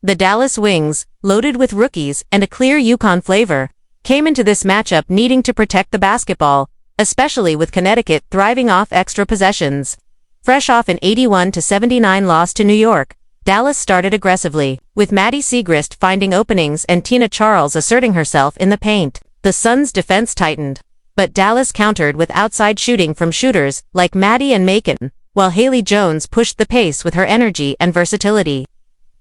The Dallas Wings, loaded with rookies and a clear UConn flavor, came into this matchup needing to protect the basketball, especially with Connecticut thriving off extra possessions. Fresh off an 81-79 loss to New York, Dallas started aggressively, with Maddie Siegrist finding openings and Tina Charles asserting herself in the paint. The Suns' defense tightened, but Dallas countered with outside shooting from shooters like Maddie and Macon, while Haley Jones pushed the pace with her energy and versatility.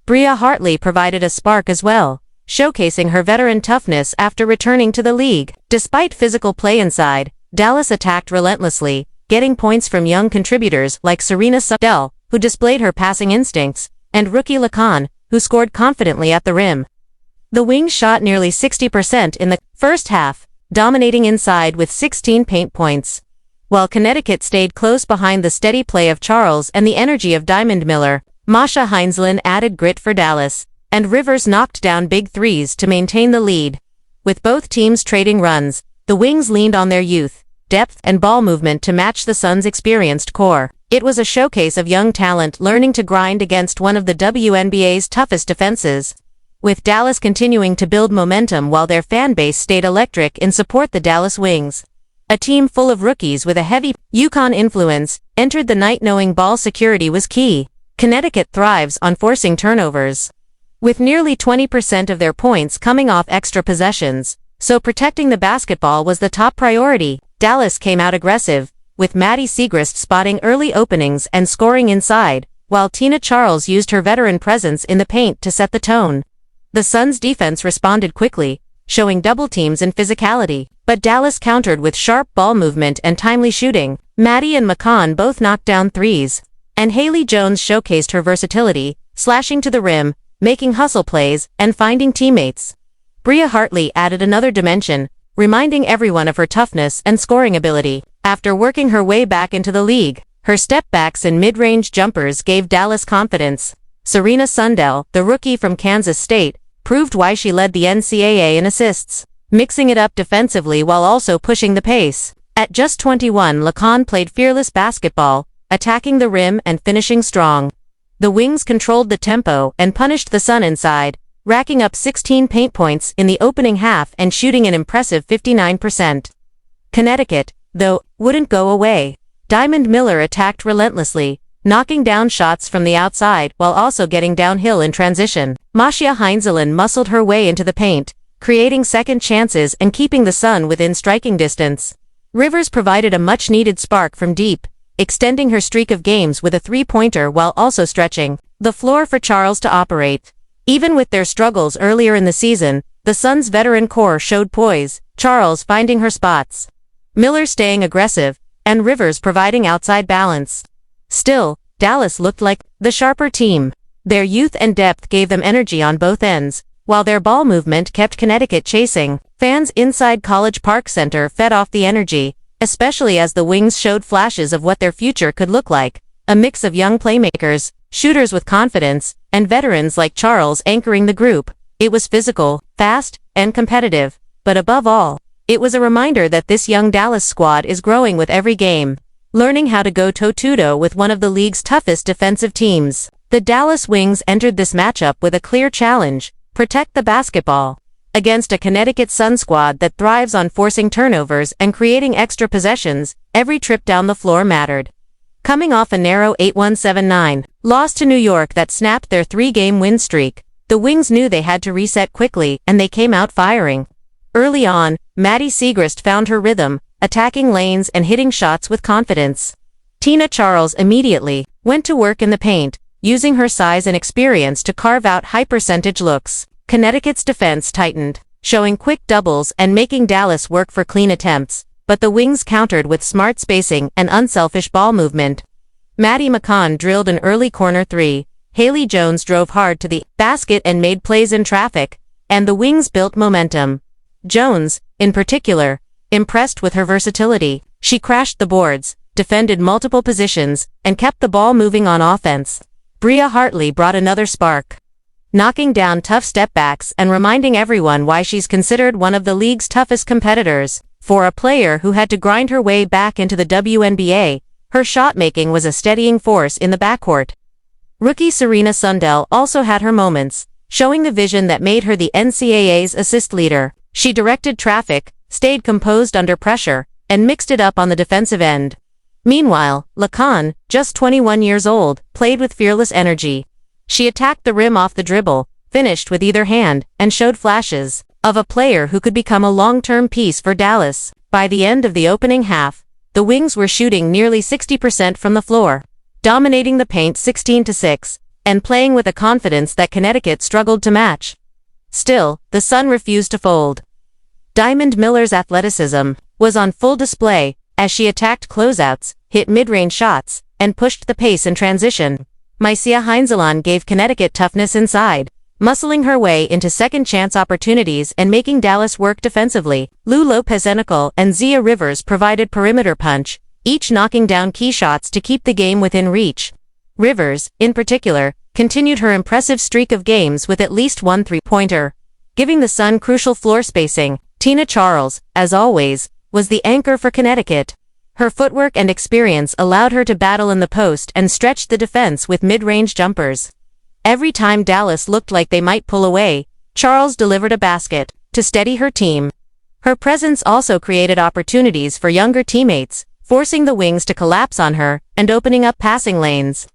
Bria Hartley provided a spark as well, showcasing her veteran toughness after returning to the league. Despite physical play inside, Dallas attacked relentlessly, getting points from young contributors like Serena Sundell, who displayed her passing instincts, and rookie Lacan, who scored confidently at the rim. The Wings shot nearly 60% in the first half, dominating inside with 16 paint points. While Connecticut stayed close behind the steady play of Charles and the energy of Diamond Miller, Masha Heinzelin added grit for Dallas, and Rivers knocked down big threes to maintain the lead. With both teams trading runs, the Wings leaned on their youth, depth and ball movement to match the Suns' experienced core. It was a showcase of young talent learning to grind against one of the WNBA's toughest defenses. With Dallas continuing to build momentum while their fan base stayed electric in support the Dallas Wings, a team full of rookies with a heavy UConn influence, entered the night knowing ball security was key. Connecticut thrives on forcing turnovers, with nearly 20% of their points coming off extra possessions, so protecting the basketball was the top priority. Dallas came out aggressive, with Maddie Siegrist spotting early openings and scoring inside, while Tina Charles used her veteran presence in the paint to set the tone. The Suns' defense responded quickly, showing double teams and physicality, but Dallas countered with sharp ball movement and timely shooting. Maddie and McCann both knocked down threes, and Haley Jones showcased her versatility, slashing to the rim, making hustle plays, and finding teammates. Bria Hartley added another dimension, reminding everyone of her toughness and scoring ability. After working her way back into the league, her step-backs and mid-range jumpers gave Dallas confidence. Serena Sundell, the rookie from Kansas State, proved why she led the NCAA in assists, mixing it up defensively while also pushing the pace. At just 21, Lacan played fearless basketball, attacking the rim and finishing strong. The Wings controlled the tempo and punished the Sun inside, racking up 16 paint points in the opening half and shooting an impressive 59%. Connecticut, though, wouldn't go away. Diamond Miller attacked relentlessly, knocking down shots from the outside while also getting downhill in transition. Masha Heinzelin muscled her way into the paint, creating second chances and keeping the Sun within striking distance. Rivers provided a much-needed spark from deep, extending her streak of games with a three-pointer while also stretching the floor for Charles to operate. Even with their struggles earlier in the season, the Suns' veteran core showed poise, Charles finding her spots, Miller staying aggressive, and Rivers providing outside balance. Still, Dallas looked like the sharper team. Their youth and depth gave them energy on both ends, while their ball movement kept Connecticut chasing. Fans inside College Park Center fed off the energy, especially as the Wings showed flashes of what their future could look like. A mix of young playmakers, shooters with confidence, and veterans like Charles anchoring the group. It was physical, fast, and competitive, but above all, it was a reminder that this young Dallas squad is growing with every game, learning how to go toe-to-toe with one of the league's toughest defensive teams. The Dallas Wings entered this matchup with a clear challenge: protect the basketball. Against a Connecticut Sun squad that thrives on forcing turnovers and creating extra possessions, every trip down the floor mattered. Coming off a narrow 8-1-7-9 loss to New York that snapped their three-game win streak, the Wings knew they had to reset quickly, and they came out firing. Early on, Maddie Siegrist found her rhythm, attacking lanes and hitting shots with confidence. Tina Charles immediately went to work in the paint, using her size and experience to carve out high-percentage looks. Connecticut's defense tightened, showing quick doubles and making Dallas work for clean attempts, but the Wings countered with smart spacing and unselfish ball movement. Maddie McCann drilled an early corner three, Haley Jones drove hard to the basket and made plays in traffic, and the Wings built momentum. Jones, in particular, impressed with her versatility. She crashed the boards, defended multiple positions, and kept the ball moving on offense. Bria Hartley brought another spark, knocking down tough step-backs and reminding everyone why she's considered one of the league's toughest competitors. For a player who had to grind her way back into the WNBA, her shot-making was a steadying force in the backcourt. Rookie Serena Sundell also had her moments, showing the vision that made her the NCAA's assist leader. She directed traffic, stayed composed under pressure, and mixed it up on the defensive end. Meanwhile, LaCon, just 21 years old, played with fearless energy. She attacked the rim off the dribble, finished with either hand, and showed flashes of a player who could become a long-term piece for Dallas. By the end of the opening half, the Wings were shooting nearly 60% from the floor, dominating the paint 16-6, and playing with a confidence that Connecticut struggled to match. Still, the Sun refused to fold. Diamond Miller's athleticism was on full display as she attacked closeouts, hit mid-range shots, and pushed the pace in transition. Mycia Heinzelon gave Connecticut toughness inside, muscling her way into second-chance opportunities and making Dallas work defensively. Lou Lopez-Enical and Zia Rivers provided perimeter punch, each knocking down key shots to keep the game within reach. Rivers, in particular, continued her impressive streak of games with at least one three-pointer, giving the Sun crucial floor spacing. Tina Charles, as always, was the anchor for Connecticut. Her footwork and experience allowed her to battle in the post and stretch the defense with mid-range jumpers. Every time Dallas looked like they might pull away, Charles delivered a basket to steady her team. Her presence also created opportunities for younger teammates, forcing the Wings to collapse on her and opening up passing lanes.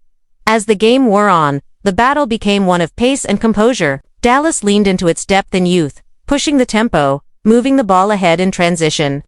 As the game wore on, the battle became one of pace and composure. Dallas leaned into its depth and youth, pushing the tempo, moving the ball ahead in transition,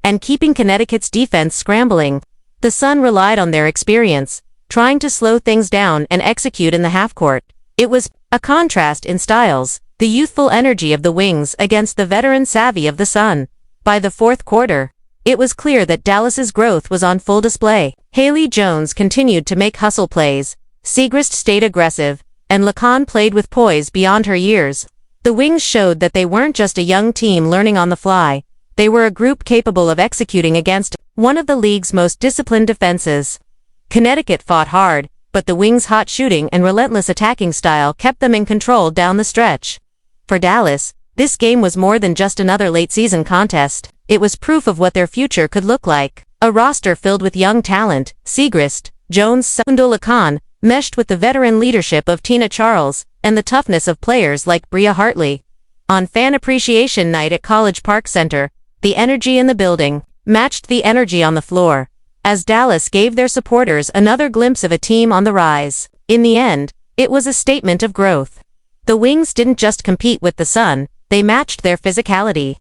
and keeping Connecticut's defense scrambling. The Sun relied on their experience, trying to slow things down and execute in the half-court. It was a contrast in styles, the youthful energy of the Wings against the veteran savvy of the Sun. By the fourth quarter, it was clear that Dallas's growth was on full display. Haley Jones continued to make hustle plays, Siegrist stayed aggressive, and LaCon played with poise beyond her years. The Wings showed that they weren't just a young team learning on the fly, they were a group capable of executing against one of the league's most disciplined defenses. Connecticut fought hard, but the Wings' hot shooting and relentless attacking style kept them in control down the stretch. For Dallas, this game was more than just another late-season contest. It was proof of what their future could look like. A roster filled with young talent, Siegrist, Jones, Sundell, LaCon, meshed with the veteran leadership of Tina Charles and the toughness of players like Bria Hartley. On Fan Appreciation Night at College Park Center, the energy in the building matched the energy on the floor, as Dallas gave their supporters another glimpse of a team on the rise. In the end, it was a statement of growth. The Wings didn't just compete with the Sun, they matched their physicality.